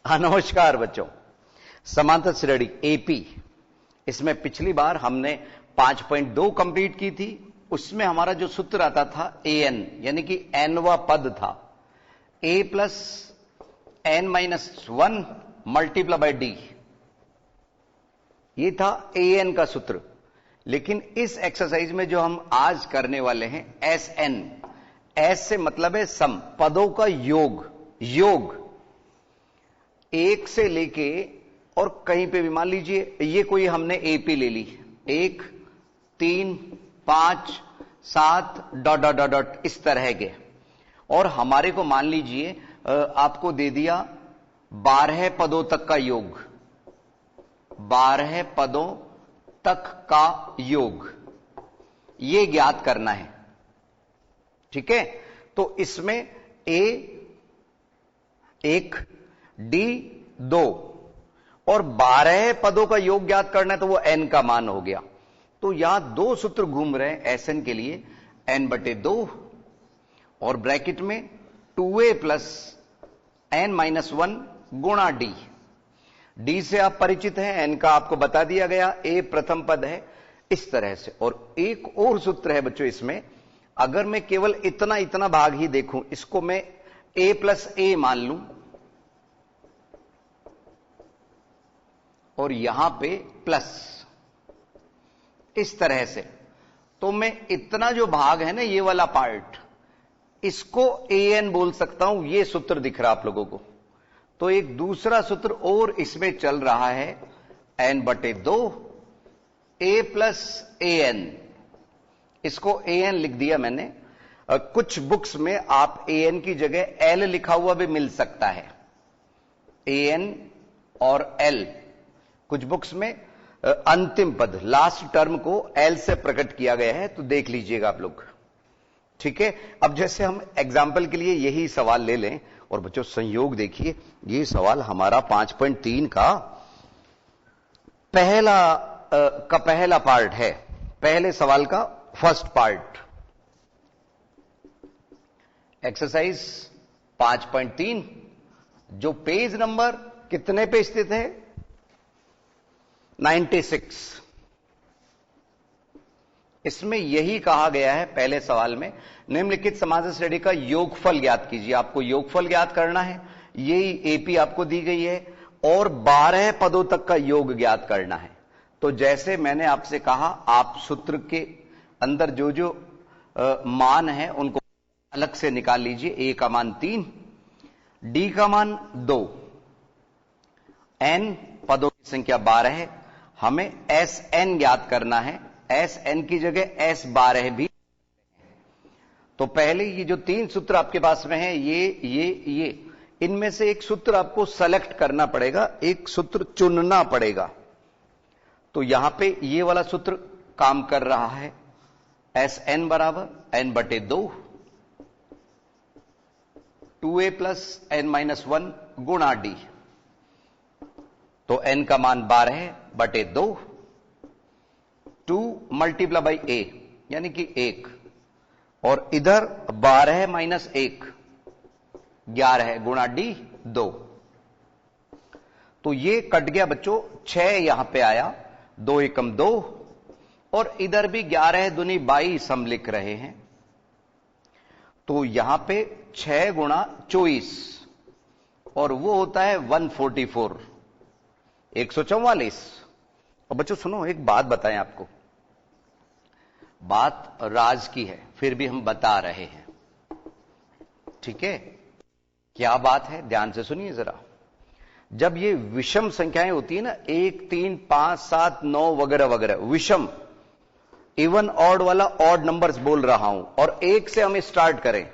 हाँ, नमस्कार बच्चों। समांतर श्रेणी एपी, इसमें पिछली बार हमने 5.2 कंप्लीट की थी। उसमें हमारा जो सूत्र आता था an, यानी कि nवा पद था a plus n minus 1 multiply by D, ये था an का सूत्र। लेकिन इस एक्सरसाइज में जो हम आज करने वाले हैं sn, s से मतलब है सम, पदों का योग। एक से लेके और कहीं पे भी, मान लीजिए ये कोई हमने एपी ले ली, 1 3 5 7 डॉट डॉट डॉट डॉट इस तरह के, और हमारे को मान लीजिए आपको दे दिया 12 पदों तक का योग, 12 पदों तक का योग, ये ज्ञात करना है। ठीक है, तो इसमें ए 1 डी 2 और 12 पदों का योग ज्ञात करना है, तो वो n का मान हो गया। तो यहां दो सूत्र घूम रहे हैं Sn के लिए, n/2 और ब्रैकेट में 2a प्लस n माइनस 1 गुणा डी। डी से आप परिचित हैं, n का आपको बता दिया गया, a प्रथम पद है, इस तरह से। और एक और सूत्र है बच्चों इसमें, अगर मैं केवल इतना भाग ही देखूं, इसको मैं a प्लस a मान लूं और यहां पे प्लस, इस तरह से, तो मैं इतना जो भाग है ना, ये वाला पार्ट, इसको an बोल सकता हूं। ये सूत्र दिख रहा आप लोगों को। तो एक दूसरा सूत्र और इसमें चल रहा है, n/2 a प्लस an, इसको an लिख दिया मैंने। कुछ बुक्स में आप an की जगह l लिखा हुआ भी मिल सकता है, an और l। कुछ बुक्स में अंतिम पद, लास्ट टर्म को एल से प्रकट किया गया है, तो देख लीजिएगा आप लोग। ठीक है, अब जैसे हम एग्जाम्पल के लिए यही सवाल ले लें, और बच्चों संयोग देखिए, ये सवाल हमारा 5.3 का पहला पार्ट है, पहले सवाल का फर्स्ट पार्ट। एक्सरसाइज 5.3 जो पेज नंबर कितने पे स्थित है, 96। इसमें यही कहा गया है पहले सवाल में, निम्नलिखित समांतर श्रेणी का योगफल ज्ञात कीजिए। आपको योगफल ज्ञात करना है, यही एपी आपको दी गई है, और 12 पदों तक का योग ज्ञात करना है। तो जैसे मैंने आपसे कहा, आप सूत्र के अंदर जो जो मान है उनको अलग से निकाल लीजिए। ए का मान 3, डी का मान 2, एन पदों की संख्या 12 है, हमें Sn ज्ञात करना है। Sn की जगह S12 भी। तो पहले ये जो 3 सूत्र आपके पास में है, ये इनमें से एक सूत्र आपको सेलेक्ट करना पड़ेगा, एक सूत्र चुनना पड़ेगा। तो यहां पे ये वाला सूत्र काम कर रहा है, Sn बराबर n/2 2a plus n minus 1 गुणा डी। तो n का मान 12/2, 2 मल्टीप्लाई बाई a यानी कि 1, और इधर 12 माइनस 1 11 गुणा डी 2। तो ये कट गया बच्चों, 6 यहां पे आया, 2 एकम 2, और इधर भी 11 दूनी 22 हम लिख रहे हैं। तो यहां पे 6 गुणा 24, और वो होता है 144, 144। और बच्चों सुनो, एक बात बताएं आपको, बात राज की है, फिर भी हम बता रहे हैं। ठीक है, क्या बात है, ध्यान से सुनिए जरा। जब ये विषम संख्याएं होती है ना, 1 3 5 7 9 वगैरह वगैरह, विषम, इवन ऑड वाला ऑड नंबर्स बोल रहा हूं, और 1 से हम स्टार्ट करें,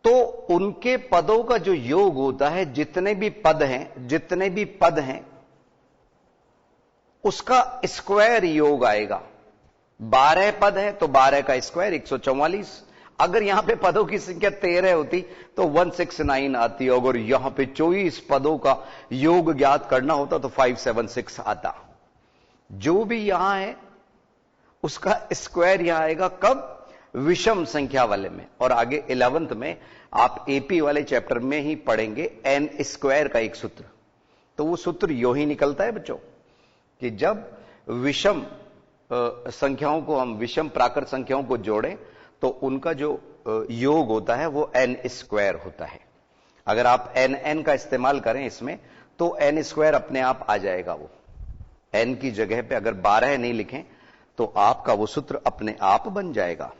तो उनके पदों का जो योग होता है, जितने भी पद हैं उसका स्क्वायर योग आएगा। 12 पद है तो 12 का स्क्वायर 144। अगर यहां पे पदों की संख्या 13 होती तो 169 आती, अगर यहां पे 24 पदों का योग ज्ञात करना होता तो 576 आता। जो भी यहां है उसका स्क्वायर यहां आएगा, कब, विषम संख्या वाले में, और आगे 11th में आप एपी वाले चैप्टर में ही पढ़ेंगे एन स्क्वायर का एक सूत्र। तो वो सूत्र यो ही निकलता है बच्चों कि जब विषम संख्याओं को हम विषम प्राकृत संख्याओं को जोड़ें तो उनका जो योग होता है वो एन स्क्वायर होता है। अगर आप एन का इस्तेमाल करें इसमें तो एन स्क्वायर अपने आप आ जाएगा। वो एन की जगह पे अगर 12 नहीं लिखें तो आपका वो सूत्र अपने आप बन जाएगा।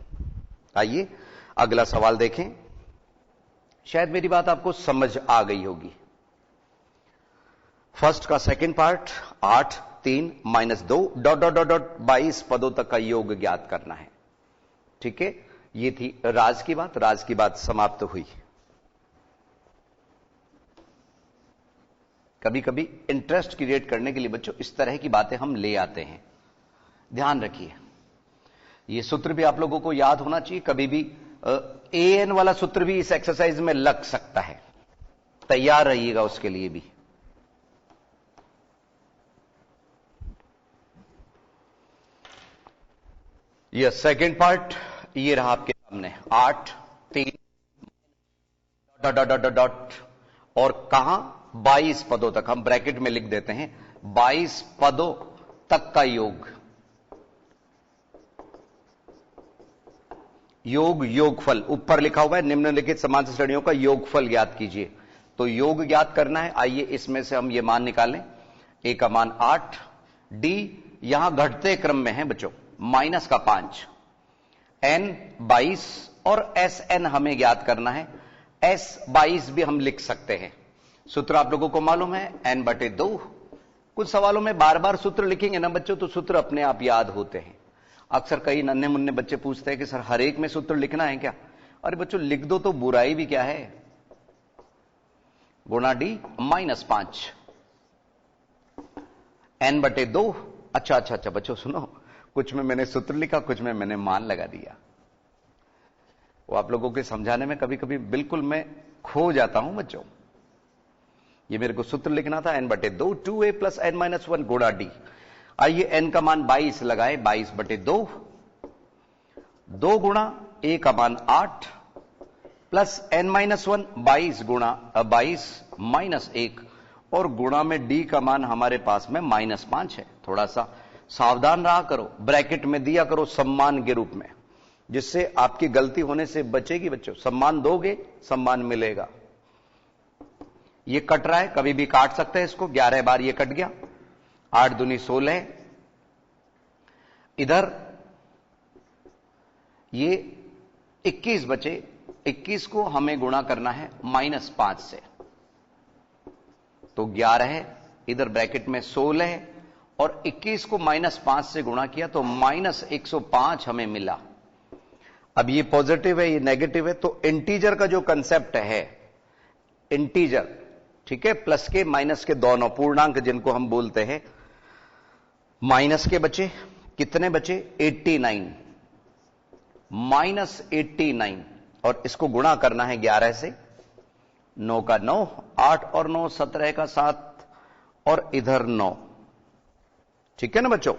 आइए अगला सवाल देखें, शायद मेरी बात आपको समझ आ गई होगी। फर्स्ट का second part 8 3 -2 dot dot dot dot 22 पदों तक का योग ज्ञात करना है। ठीक है, ये थी राज की बात। राज की बात समाप्त हुई। कभी कभी इंटरेस्ट क्रिएट करने के लिए बच्चों इस तरह की बातें हम ले आते हैं, ध्यान रखिए। ये सूत्र भी आप लोगों को याद होना चाहिए। कभी भी एन वाला सूत्र भी इस एक्सरसाइज में लग सकता है, तैयार रहिएगा उसके लिए भी। यह सेकंड पार्ट ये रहा आपके सामने 8 3 डॉट डॉट डॉट डॉट और कहां 22 पदों तक, हम ब्रैकेट में लिख देते हैं 22 पदों तक का योग। योगफल ऊपर लिखा हुआ है, निम्नलिखित समांतर श्रेणियों का योगफल ज्ञात कीजिए। तो योग ज्ञात करना है। आइए इसमें से हम ये मान निकालें। ए का मान 8, डी यहां घटते क्रम में है बच्चों, माइनस का 5, एन 22 और एस एन हमें ज्ञात करना है। एस 22 भी हम लिख सकते हैं। सूत्र आप लोगों को मालूम है n/2। कुछ सवालों में बार बार सूत्र लिखेंगे ना बच्चों तो सूत्र अपने आप याद होते हैं। अक्सर कई नन्हे मुन्ने बच्चे पूछते हैं कि सर हर एक में सूत्र लिखना है क्या? अरे बच्चों लिख दो तो बुराई भी क्या है। गुणा डी -5 n/2। अच्छा बच्चों सुनो, कुछ में मैंने सूत्र लिखा, कुछ में मैंने मान लगा दिया। वो आप लोगों के समझाने में कभी कभी बिल्कुल मैं खो जाता हूं बच्चों। ये मेरे को सूत्र लिखना था n/2 2a + n-1 गुणा डी। आइए n का मान 22 लगाए, 22/2 2 गुणा a का मान 8 प्लस n-1 22 गुणा 22 -1 और गुणा में d का मान हमारे पास में -5 है। थोड़ा सा सावधान रहा करो, ब्रैकेट में दिया करो सम्मान के रूप में, जिससे आपकी गलती होने से बचेगी बच्चों। सम्मान दोगे सम्मान मिलेगा। ये कट रहा है, कभी भी काट सकते हैं इसको। 11 बार ये कट गया, 8 दूनी 16। इधर ये 21 बचे, 21 को हमें गुणा करना है -5 से, तो 11 है। इधर ब्रैकेट में 16 है और 21 को -5 से गुणा किया तो -105 हमें मिला। अब ये पॉजिटिव है, ये नेगेटिव है, तो इंटीजर का जो कंसेप्ट है, इंटीजर, ठीक है, प्लस के माइनस के दोनों पूर्णांक जिनको हम बोलते हैं, माइनस के बचे कितने बचे 89 -89 और इसको गुणा करना है 11 से। 9 का 9, 8 और 9 17 का 7 और इधर 9, ठीक है ना बच्चों।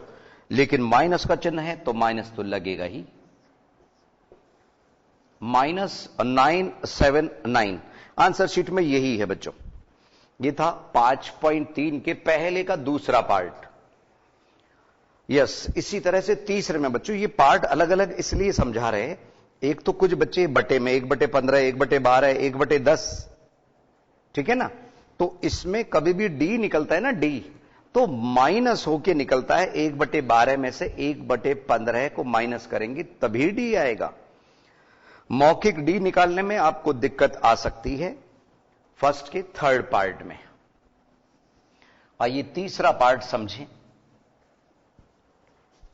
लेकिन माइनस का चिन्ह है तो माइनस तो लगेगा ही। -979 आंसर शीट में यही है बच्चों। ये था 5.3 के पहले का दूसरा पार्ट। यस, इसी तरह से तीसरे में बच्चों ये पार्ट अलग अलग इसलिए समझा रहे हैं। एक तो कुछ बच्चे बटे में 1/15, 1/12, 1/10, ठीक है ना। तो इसमें कभी भी डी निकलता है ना, डी तो माइनस होके निकलता है। 1/12 में से 1/15 को माइनस करेंगे तभी डी आएगा। मौखिक डी निकालने में आपको दिक्कत आ सकती है फर्स्ट के थर्ड पार्ट में। आइए तीसरा पार्ट समझें।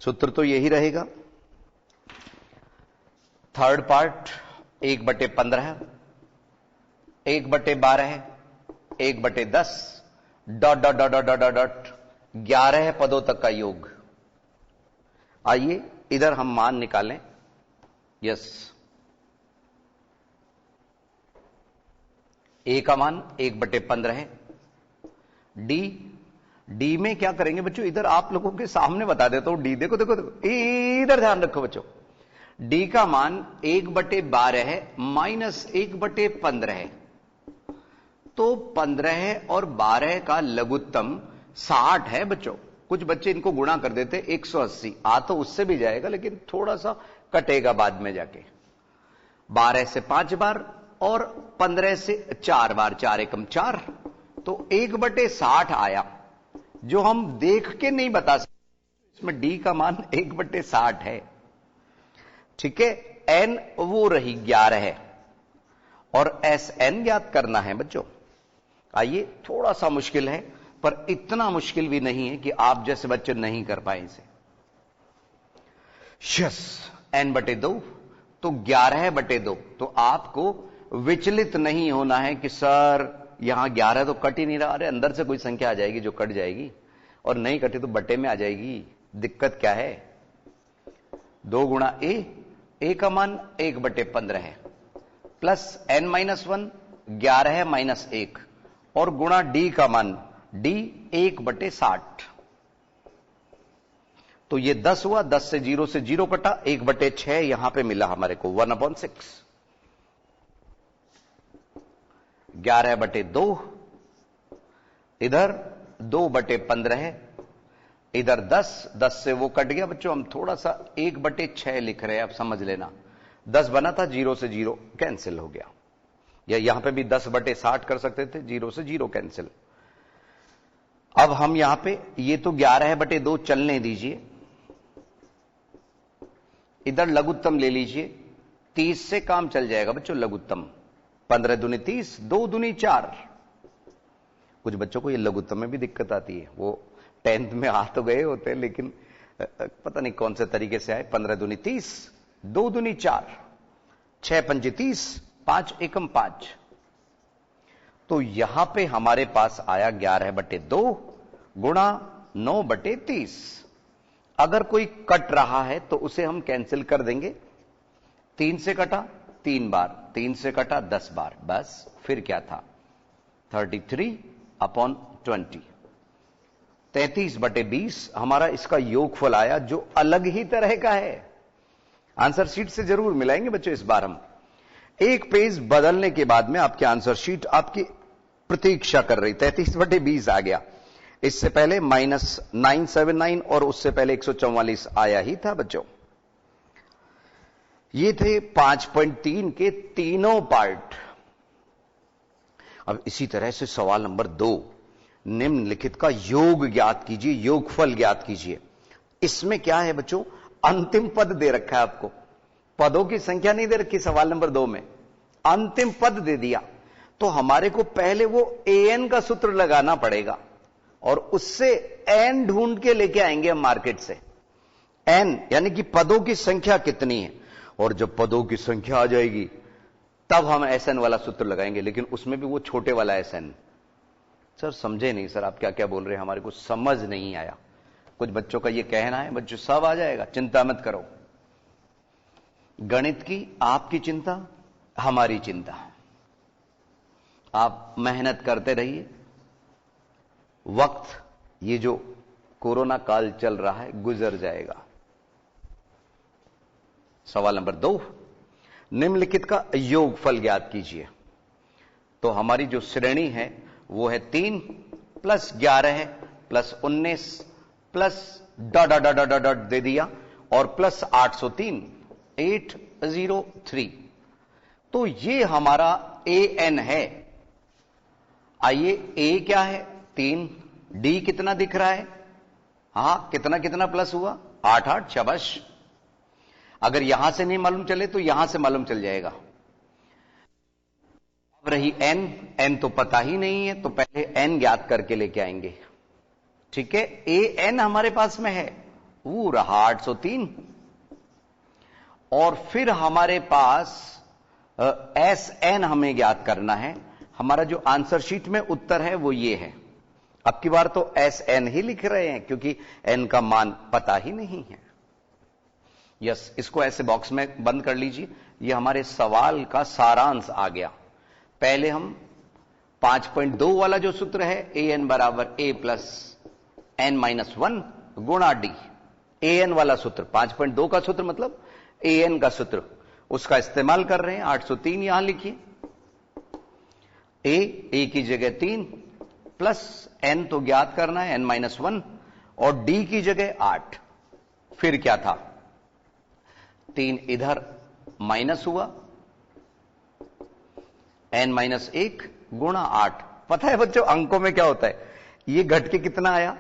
सूत्र तो यही रहेगा। Third part 1/15, 1/12, 1/10 dot dot dot dot dot dot 11 पदों तक का योग। आइए इधर हम मान निकालें। यस, ए का मान 1/15 है। डी में क्या करेंगे बच्चों, इधर आप लोगों के सामने बता देता हूं। डी देखो देखो देखो, इधर ध्यान रखो बच्चों। डी का मान 1/12 है माइनस 1/15 है। तो 15 और 12 का लघुत्तम 60 है बच्चों। कुछ बच्चे इनको गुणा कर देते 180, आ तो उससे भी जाएगा लेकिन थोड़ा सा कटेगा बाद में जाके। 12 से 5 बार और 15 से 4 बार, 4 एकम 4, तो 1/60 आया, जो हम देख के नहीं बता सकते। इसमें डी का मान 1/60 है। ठीक है, एन वो रही 11 है और एस एन ज्ञात करना है बच्चों। आइए, थोड़ा सा मुश्किल है पर इतना मुश्किल भी नहीं है कि आप जैसे बच्चे नहीं कर पाए इसे। यस, n/2 तो 11/2। तो आपको विचलित नहीं होना है कि सर यहां 11 तो कट ही नहीं रहा। अरे अंदर से कोई संख्या आ जाएगी जो कट जाएगी, और नहीं कटी तो बटे में आ जाएगी। दिक्कत क्या है? 2 गुणा ए का मान 1/15 है, प्लस n-1 11 है माइनस 1, और गुणा डी का मान डी 1/60। तो ये 10 हुआ, 10 से 0 कटा, 1/6 यहां पे मिला हमारे को 1/6। 11/2 इधर 2/15 है, इधर 10 से वो कट गया बच्चों। हम थोड़ा सा 1/6 लिख रहे हैं, आप समझ लेना। 10 बना था, 0 से 0 कैंसिल हो गया, या यहां पे भी 10/60 कर सकते थे, 0 से 0 कैंसिल। अब हम यहां पे ये तो 11/2 चलने दीजिए, इधर लघुत्तम ले लीजिए। 30 से काम चल जाएगा बच्चों लघुत्तम। 15 दूनी 30, 2 दूनी 4। कुछ बच्चों को ये लघुत्तम में भी दिक्कत आती है, वो 10th में आ तो गए होते हैं लेकिन पता नहीं कौन से तरीके से आए। 15 दूनी 30, 2 दूनी 4, 6 पंजे 30, 5 एकम 5। तो यहां पे हमारे पास आया 11/2 गुणा 9/30। अगर कोई कट रहा है तो उसे हम कैंसिल कर देंगे। 3 से कटा 3 बार, 3 से कटा 10 बार, बस। फिर क्या था? 33/20। 33/20 हमारा इसका योगफल आया, जो अलग ही तरह का है। आंसर शीट से जरूर मिलाएंगे बच्चों इस बार हम। एक पेज बदलने के बाद में आपकी आंसर शीट आपकी प्रतीक्षा कर रही। 33/20 आ गया। इससे पहले -979 और उससे पहले 144 आया ही था बच्चों। ये थे 5.3 के तीनों पार्ट। अब इसी तरह से सवाल नंबर 2, निम्नलिखित का योग ज्ञात कीजिए, योगफल ज्ञात कीजिए। इसमें क्या है बच्चों? अंतिम पद दे रखा है आपको, पदों की संख्या नहीं दे रखी सवाल नंबर 2 में, अंतिम पद दे दिया। तो हमारे को पहले वो an का सूत्र लगाना पड़ेगा और उससे n ढूंढ के लेके आएंगे हम मार्केट से। n यानी कि पदों की संख्या कितनी है, और जब पदों की संख्या आ जाएगी तब हम SN वाला सूत्र लगाएंगे, लेकिन उसमें भी वो छोटे वाला SN। सर समझे नहीं, सर आप क्या क्या बोल रहे हैं, हमारे को समझ नहीं आया। कुछ बच्चों का ये कहना है, बच्चों सब आ जाएगा, चिंता मत करो। गणित की आपकी चिंता, हमारी चिंता। आप मेहनत करते रहिए। वक्त, ये जो कोरोना काल चल रहा है, गुजर जाएगा। सवाल नंबर 2, निम्नलिखित का योगफल ज्ञात कीजिए। तो हमारी जो श्रेणी है वो है 3 + 11 + 19 plus dot dot dot dot दे दिया और प्लस 803, 803। तो ये हमारा an है। आइए, a क्या है? 3। d कितना दिख रहा है? हां, कितना कितना प्लस हुआ? 8 8। शाबाश। अगर यहां से नहीं मालूम चले तो यहां से मालूम चल जाएगा। अब रही n तो पता ही नहीं है, तो पहले n ज्ञात करके लेके आएंगे। ठीक है, an हमारे पास में है, वो रहा 803। और फिर हमारे पास SN हमें ज्ञात करना है। हमारा जो आंसर शीट में उत्तर है वो ये है। अब की बार तो SN ही लिख रहे हैं क्योंकि n का मान पता ही नहीं है। यस, इसको ऐसे बॉक्स में बंद कर लीजिए। ये हमारे सवाल का सारांश आ गया। पहले हम 5.2 वाला जो सूत्र है, an बराबर a + n - 1 गुणा d, an वाला सूत्र 5.2 का सूत्र मतलब an का सूत्र, उसका इस्तेमाल कर रहे हैं। 803 यहां लिखिए, a की जगह 3 प्लस n तो ज्ञात करना है, n-1, और d की जगह 8। फिर क्या था, 3 इधर माइनस हुआ, n-1 गुणा 8। पता है बच्चों अंकों में क्या होता है, ये घट के कितना आया,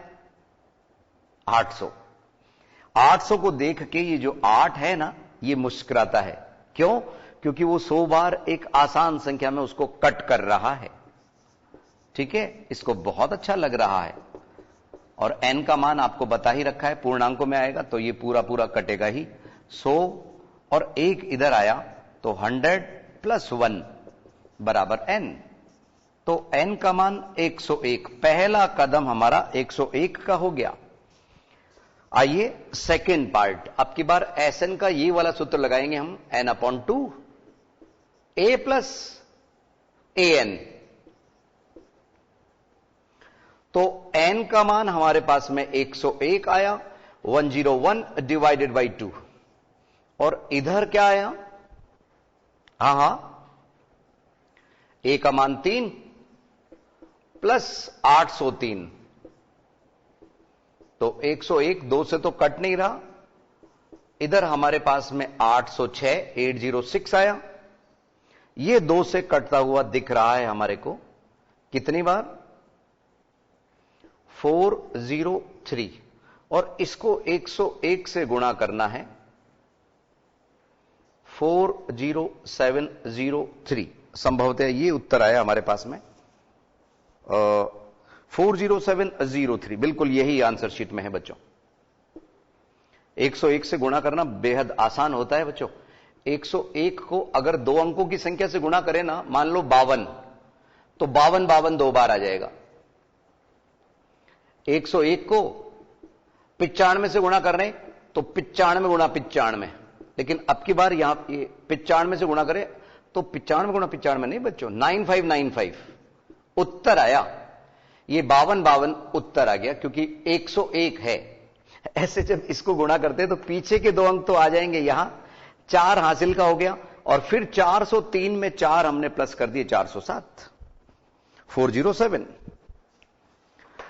800। 800 को देख के ये जो 8 है ना, ये मुस्कुराता है। क्यों? क्योंकि वो 100 बार एक आसान संख्या में उसको कट कर रहा है। ठीक है, इसको बहुत अच्छा लग रहा है। और n का मान आपको बता ही रखा है, पूर्णांकों में आएगा तो ये पूरा पूरा कटेगा ही। 100 और 1 इधर आया तो 100 प्लस 1 बराबर n। तो n का मान 101। पहला कदम हमारा 101 का हो गया। आइए सेकेंड पार्ट, अब की बार Sn का ये वाला सूत्र लगाएंगे हम, n/2 a प्लस an। तो n का मान हमारे पास में 101 आया, 101 डिवाइडेड बाई 2। और इधर क्या आया, a का मान 3 प्लस 803। तो 101 2 से तो कट नहीं रहा, इधर हमारे पास में 806 806 आया। ये 2 से कटता हुआ दिख रहा है हमारे को कितनी बार, 403। और इसको 101 से गुणा करना है, 40703। संभवतः ये उत्तर आया हमारे पास में 40703। बिल्कुल यही आंसर शीट में है बच्चों। 101 से गुणा करना बेहद आसान होता है बच्चों। 101 को अगर 2 अंकों की संख्या से गुणा करें ना, मान लो 52, तो 52 2 बार आ जाएगा। 101 को 95 से गुणा कर रहे हैं तो 95 गुणा 95। लेकिन अब की बार यहां 95 से गुणा करें तो 95 गुणा 95 नहीं बच्चों, 9595 उत्तर आया। ये 52 उत्तर आ गया क्योंकि 101 है। ऐसे जब इसको गुणा करते हैं तो पीछे के 2 अंक तो आ जाएंगे, यहां 4 हासिल का हो गया। और फिर 403 में 4 हमने प्लस कर दिए, 407 407।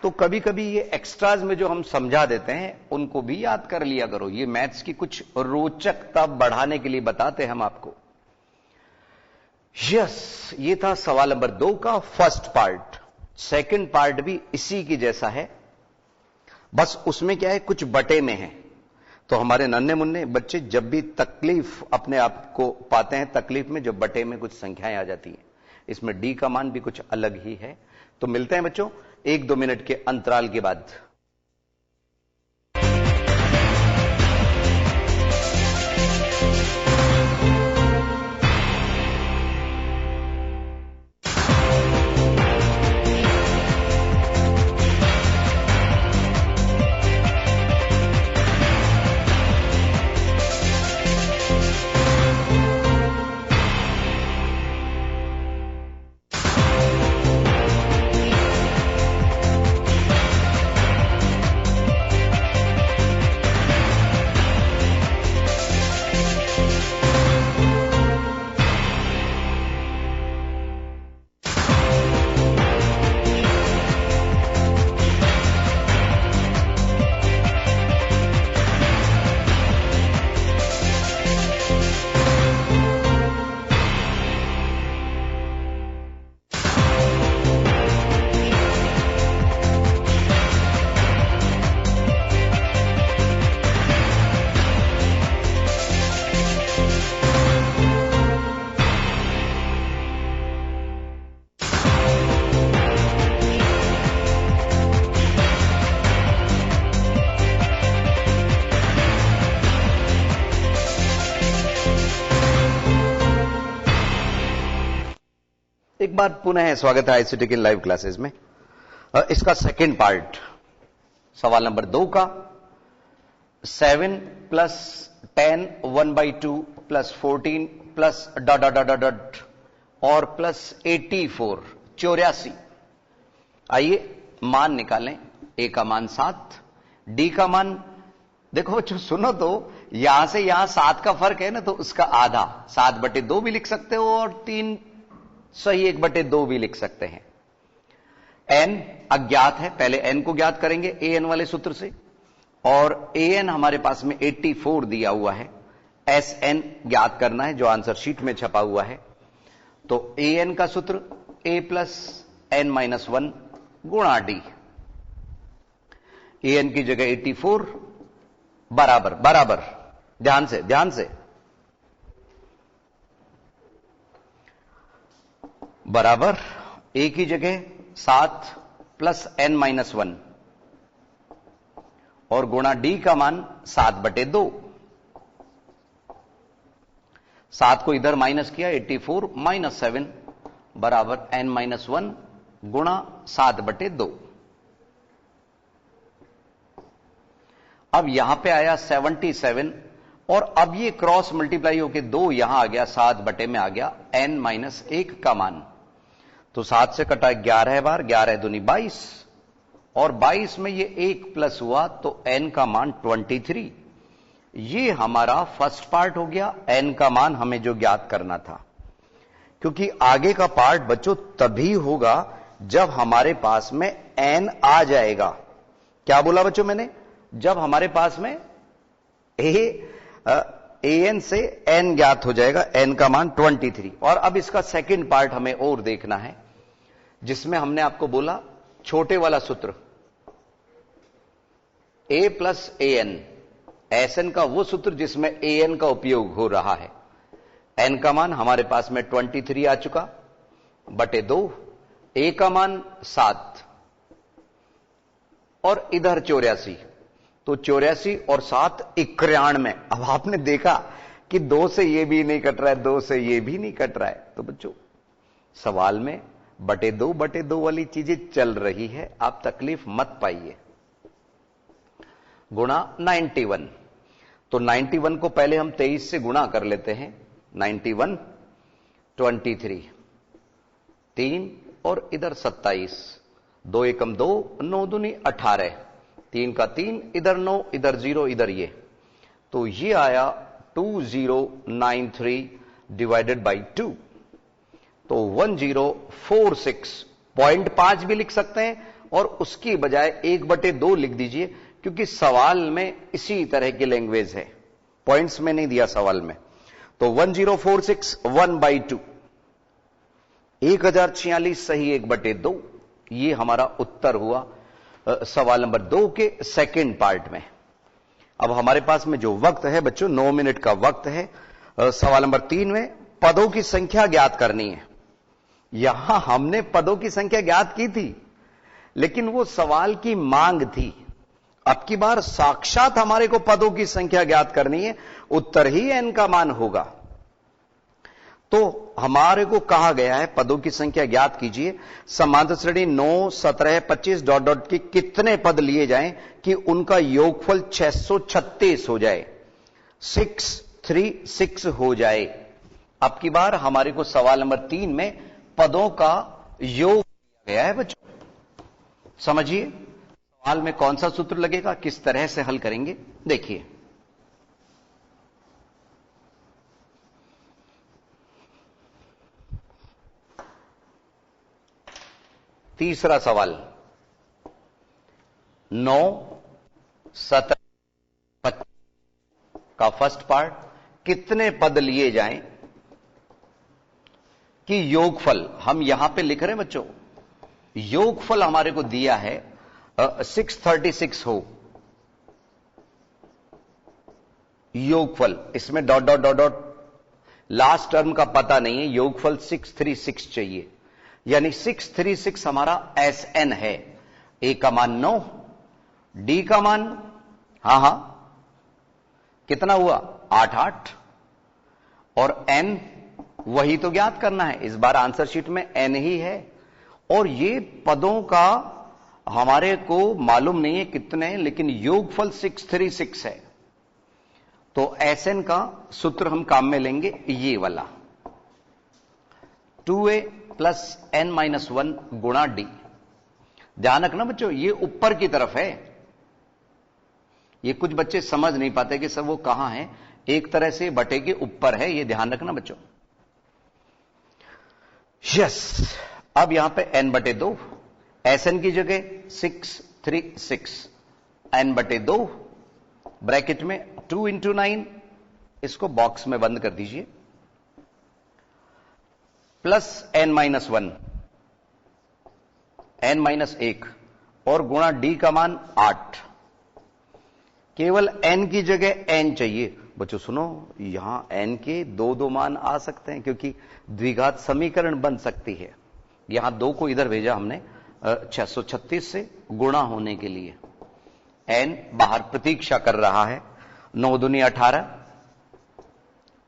तो कभी कभी ये एक्स्ट्राज में जो हम समझा देते हैं उनको भी याद कर लिया करो। ये मैथ्स की कुछ रोचकता बढ़ाने के लिए बताते हैं हम आपको। यस, ये था सवाल नंबर 2 का फर्स्ट पार्ट। सेकंड पार्ट भी इसी की जैसा है, बस उसमें क्या है, कुछ बटे में है। तो हमारे नन्हे मुन्ने बच्चे जब भी तकलीफ अपने आप को पाते हैं, तकलीफ में जब बटे में कुछ संख्याएं आ जाती हैं, इसमें डी का मान भी कुछ अलग ही है। तो मिलते हैं बच्चों 1-2 मिनट के अंतराल के बाद। एक बार पुनः स्वागत है आईसीटी की लाइव क्लासेस में। इसका सेकंड पार्ट, सवाल नंबर 2 का 7 plus 10 1/2 plus 14 plus dot dot dot dot और प्लस 84 84। आइए मान निकालें। ए का मान 7, डी का मान, देखो बच्चों सुनो तो, यहां से यहां 7 का फर्क है ना, तो उसका आधा 7/2 भी लिख सकते हो और 3 सही 1/2 भी लिख सकते हैं। n अज्ञात है, पहले n को ज्ञात करेंगे an वाले सूत्र से, और an हमारे पास में 84 दिया हुआ है, sn ज्ञात करना है जो आंसर शीट में छपा हुआ है। तो an का सूत्र a प्लस n माइनस 1 गुणा d, an की जगह 84 बराबर बराबर, ध्यान से बराबर a की जगह 7 प्लस n माइनस 1 और गुणा d का मान 7/2। 7 को इधर माइनस किया, 84 माइनस 7 बराबर n माइनस 1 गुणा 7/2। अब यहां पे आया 77 और अब ये क्रॉस मल्टीप्लाई होके 2 यहां आ गया, 7 में आ गया n माइनस 1 का मान। तो 7 से कटा 11 बार, 11 दूनी 22 और 22 में ये 1 प्लस हुआ तो n का मान 23। ये हमारा फर्स्ट पार्ट हो गया, n का मान हमें जो ज्ञात करना था। क्योंकि आगे का पार्ट बच्चों तभी होगा जब हमारे पास में n आ जाएगा। क्या बोला बच्चों मैंने? जब हमारे पास में an से n ज्ञात हो जाएगा, n का मान 23। और अब इसका सेकंड पार्ट हमें और देखना है, जिसमें हमने आपको बोला छोटे वाला सूत्र a प्लस an, sn का वो सूत्र जिसमें an का उपयोग हो रहा है। n का मान हमारे पास में 23 आ चुका बटे 2, a का मान 7 और इधर 84, तो 84 और 7 91। अब आपने देखा कि 2 से ये भी नहीं कट रहा है, 2 से ये भी नहीं कट रहा है, तो बच्चों सवाल में बटे 2 वाली चीजें चल रही है, आप तकलीफ मत पाइए। गुणा 91, तो 91 को पहले हम 23 से गुणा कर लेते हैं। 91 23 3 और इधर 27, 2 एकम 2, 9 दूनी 18, 3 का 3, इधर 9, इधर 0, इधर ये, तो ये आया 2093 डिवाइडेड बाई 2, तो 1046.5 भी लिख सकते हैं और उसकी बजाय 1/2 लिख दीजिए, क्योंकि सवाल में इसी तरह की लैंग्वेज है, पॉइंट्स में नहीं दिया सवाल में। तो 1046 1/2, 1046 सही 1/2, ये हमारा उत्तर हुआ सवाल नंबर 2 के सेकंड पार्ट में। अब हमारे पास में जो वक्त है बच्चों 9 मिनट का वक्त है। सवाल नंबर 3 में पदों की संख्या ज्ञात करनी है। यहां हमने पदों की संख्या ज्ञात की थी, लेकिन वो सवाल की मांग थी। अब की बार साक्षात हमारे को पदों की संख्या ज्ञात करनी है, उत्तर ही n का मान होगा। तो हमारे को कहा गया है पदों की संख्या ज्ञात कीजिए, समांतर श्रेणी 9, 17, 25 डॉट डॉट के कितने पद लिए जाएं कि उनका योगफल 636 हो जाए, 636 हो जाए। अब की बार हमारे को सवाल नंबर 3 में पदों का योग दिया गया है बच्चों। समझिए सवाल में कौन सा सूत्र लगेगा, किस तरह से हल करेंगे, देखिए। तीसरा सवाल 9, 17, 25 का फर्स्ट पार्ट, कितने पद लिए जाएं कि योगफल, हम यहां पे लिख रहे हैं बच्चों, योगफल हमारे को दिया है 636 हो। योगफल, इसमें dot dot dot dot last term का पता नहीं है, योगफल 636 चाहिए, यानी 636 हमारा Sn है। A का मान 9, D का मान हां कितना हुआ 8 और N वही तो ज्ञात करना है। इस बार आंसर शीट में N ही है और ये पदों का हमारे को मालूम नहीं है कितने, लेकिन योगफल 636 है। तो Sn का सूत्र हम काम में लेंगे ये वाला, 2a प्लस n माइनस 1 गुणा d। ध्यान रखना बच्चों, ये ऊपर की तरफ है, ये कुछ बच्चे समझ नहीं पाते कि सर वो कहां है, एक तरह से बटे के ऊपर है, ये ध्यान रखना बच्चों। यस, अब यहां पे n/2, Sn की जगह 6 3 6, n/2 ब्रैकेट में 2 × 9, इसको बॉक्स में बंद कर दीजिए, प्लस n-1, n-1 और गुणा d का मान 8। केवल n की जगह n चाहिए बच्चों। सुनो, यहां n के दो मान आ सकते हैं क्योंकि द्विघात समीकरण बन सकती है। यहां 2 को इधर भेजा हमने 636 से गुणा होने के लिए। n बाहर प्रतीक्षा कर रहा है, 9 दूनी 18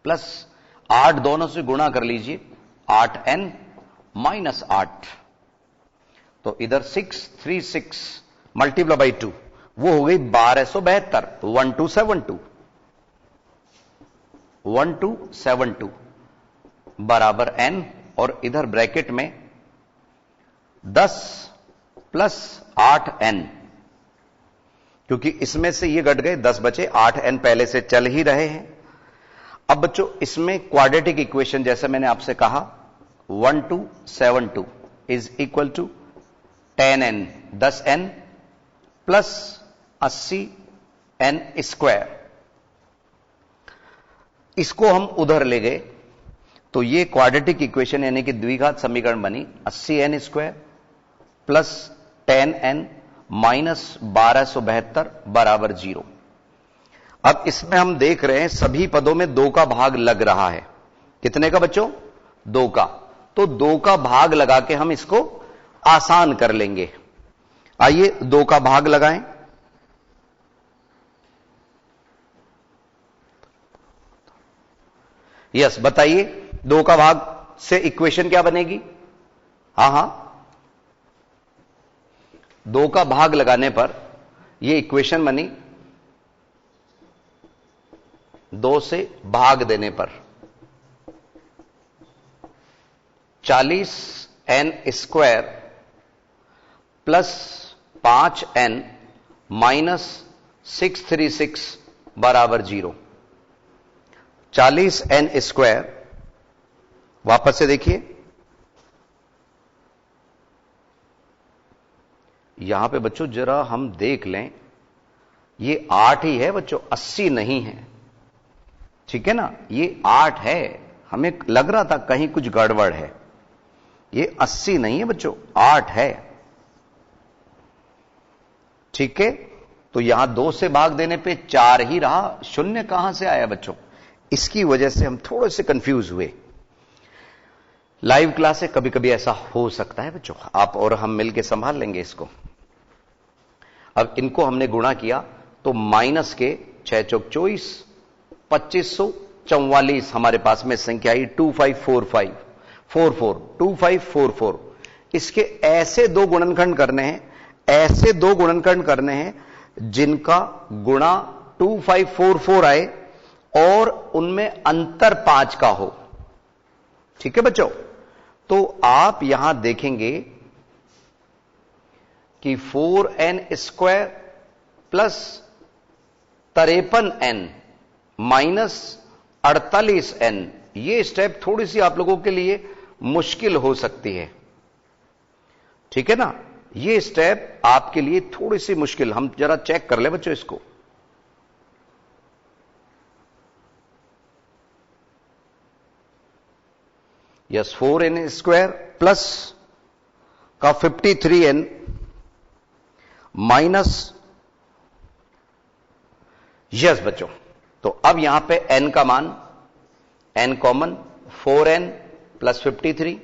प्लस 8 दोनों से गुणा कर लीजिए, 8n - 8, तो इधर 636 मल्टीप्लाई बाई 2, वो हो गई 1272, 1272 बराबर n, और इधर ब्रैकेट में 10 प्लस 8n, क्योंकि इसमें से ये घट गए 10 बचे, 8n पहले से चल ही रहे हैं। अब बच्चों इसमें क्वाड्रेटिक इक्वेशन जैसे मैंने आपसे कहा 1272 is equal to 10n 10n plus 80n square. इसको हम उधर ले गए तो ये क्वाड्रेटिक इक्वेशन यानी कि द्विघात समीकरण बनी 80n square plus 10n minus 1272 बराबर 0। अब इसमें हम देख रहे हैं सभी पदों में 2 का भाग लग रहा है। कितने का बच्चों? 2 का। तो 2 का भाग लगा के हम इसको आसान कर लेंगे। आइए 2 का भाग लगाएं। यस, बताइए 2 का भाग से इक्वेशन क्या बनेगी? हां 2 का भाग लगाने पर यह इक्वेशन बनी 2 से भाग देने पर 40n square plus 5n minus 636 बराबर 0। 40n स्क्वायर, वापस से देखिए, यहां पे बच्चों जरा हम देख लें, ये 8 ही है बच्चों, 80 नहीं है। ठीक है ना, ये 8 है, हमें लग रहा था कहीं कुछ गड़बड़ है। ये 80 नहीं है बच्चों, 8 है। ठीक है, तो यहां 2 से भाग देने पे 4 ही रहा, शून्य कहां से आया बच्चों? इसकी वजह से हम थोड़े से कंफ्यूज हुए। लाइव क्लास है, कभी कभी ऐसा हो सकता है बच्चों, आप और हम मिलकर संभाल लेंगे इसको। अब इनको हमने गुणा किया तो माइनस के 6 चौक 24, 2544 हमारे पास में संख्या आई 2544। इसके ऐसे 2 गुणनखंड करने हैं, ऐसे 2 गुणनखंड करने हैं जिनका गुणा 2544 आए और उनमें अंतर 5 का हो। ठीक है बच्चों, तो आप यहां देखेंगे कि 4n square plus 53n minus 48n, ये स्टेप थोड़ी सी आप लोगों के लिए मुश्किल हो सकती है। ठीक है ना, ये स्टेप आपके लिए थोड़ी सी मुश्किल, हम जरा चेक कर ले बच्चों इसको। यस, 4n स्क्वायर प्लस का 53n माइनस, यस बच्चों, तो अब यहां पे n का मान, n कॉमन, 4n प्लस 53,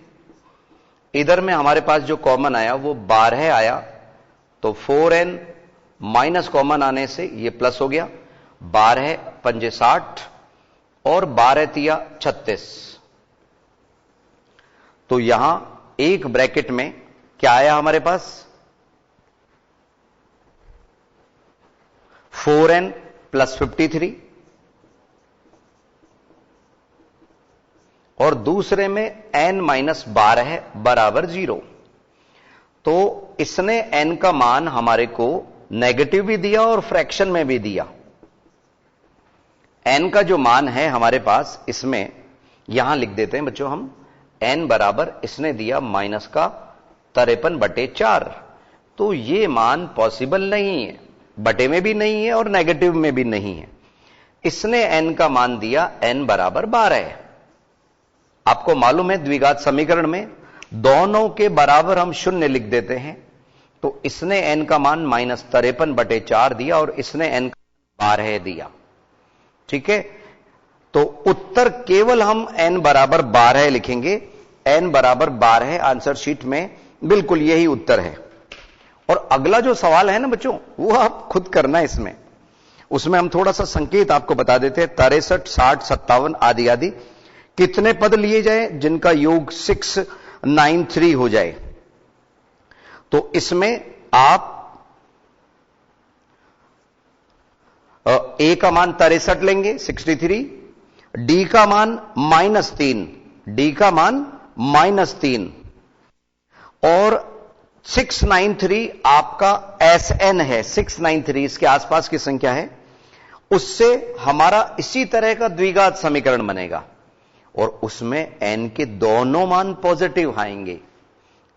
इधर में हमारे पास जो कॉमन आया वो 12 आया, तो 4n माइनस कॉमन आने से ये प्लस हो गया, 12 पंजे 60 और 12 तिया 36। तो यहां एक ब्रैकेट में क्या आया हमारे पास? 4n प्लस 53 और दूसरे में n माइनस 12 बराबर 0। तो इसने n का मान हमारे को नेगेटिव भी दिया और फ्रैक्शन में भी दिया। n का जो मान है हमारे पास, इसमें यहां लिख देते हैं बच्चों हम, n बराबर इसने दिया माइनस का 53/4। तो ये मान पॉसिबल नहीं है, बटे में भी नहीं है और नेगेटिव में भी नहीं है। इसने n का मान दिया n बराबर 12। आपको मालूम है द्विघात समीकरण में दोनों के बराबर हम शून्य लिख देते हैं। तो इसने n का मान -53/4 दिया और इसने n का 12 दिया। ठीक है, तो उत्तर केवल हम n बराबर 12 लिखेंगे। n बराबर 12 आंसर शीट में बिल्कुल यही उत्तर है। और अगला जो सवाल है ना बच्चों, वो आप खुद करना है इसमें। उसमें हम थोड़ा सा संकेत आपको बता देते हैं। 63, 60, 57 आदि आदि कितने पद लिए जाए जिनका योग 693 हो जाए। तो इसमें आप ए का मान 63 लेंगे 63, डी का मान -3, डी का मान -3 और 693 आपका SN है। 693 इसके आसपास की संख्या है। उससे हमारा इसी तरह का द्विघात समीकरण बनेगा और उसमें n के दोनों मान पॉजिटिव आएंगे।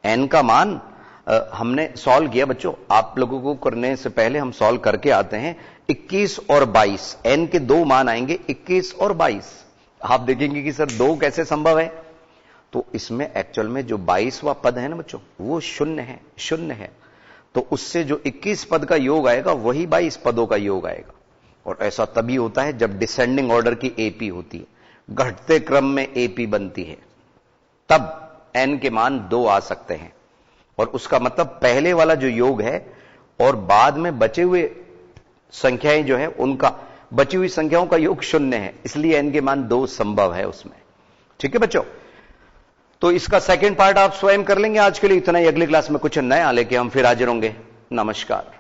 n का मान हमने सॉल्व किया बच्चों, आप लोगों को करने से पहले हम सॉल्व करके आते हैं। 21 और 22, n के दो मान आएंगे 21 और 22। आप देखेंगे कि सर दो कैसे संभव है, तो इसमें एक्चुअल में जो 22वां पद है ना बच्चों, वो शून्य है। तो उससे जो 21 पद का योग आएगा वही 22 पदों का योग आएगा। और ऐसा तभी होता है जब डिसेंडिंग ऑर्डर की एपी होती है, घटते क्रम में एपी बनती है, तब n के मान 2 आ सकते हैं। और उसका मतलब पहले वाला जो योग है और बाद में बचे हुए संख्याएं जो है उनका, बची हुई संख्याओं का योग शून्य है, इसलिए n के मान 2 संभव है उसमें। ठीक है बच्चों, तो इसका सेकंड पार्ट आप स्वयं कर लेंगे। आज के लिए इतना ही, अगली क्लास में कुछ नया लेके हम फिर हाजिर होंगे। नमस्कार।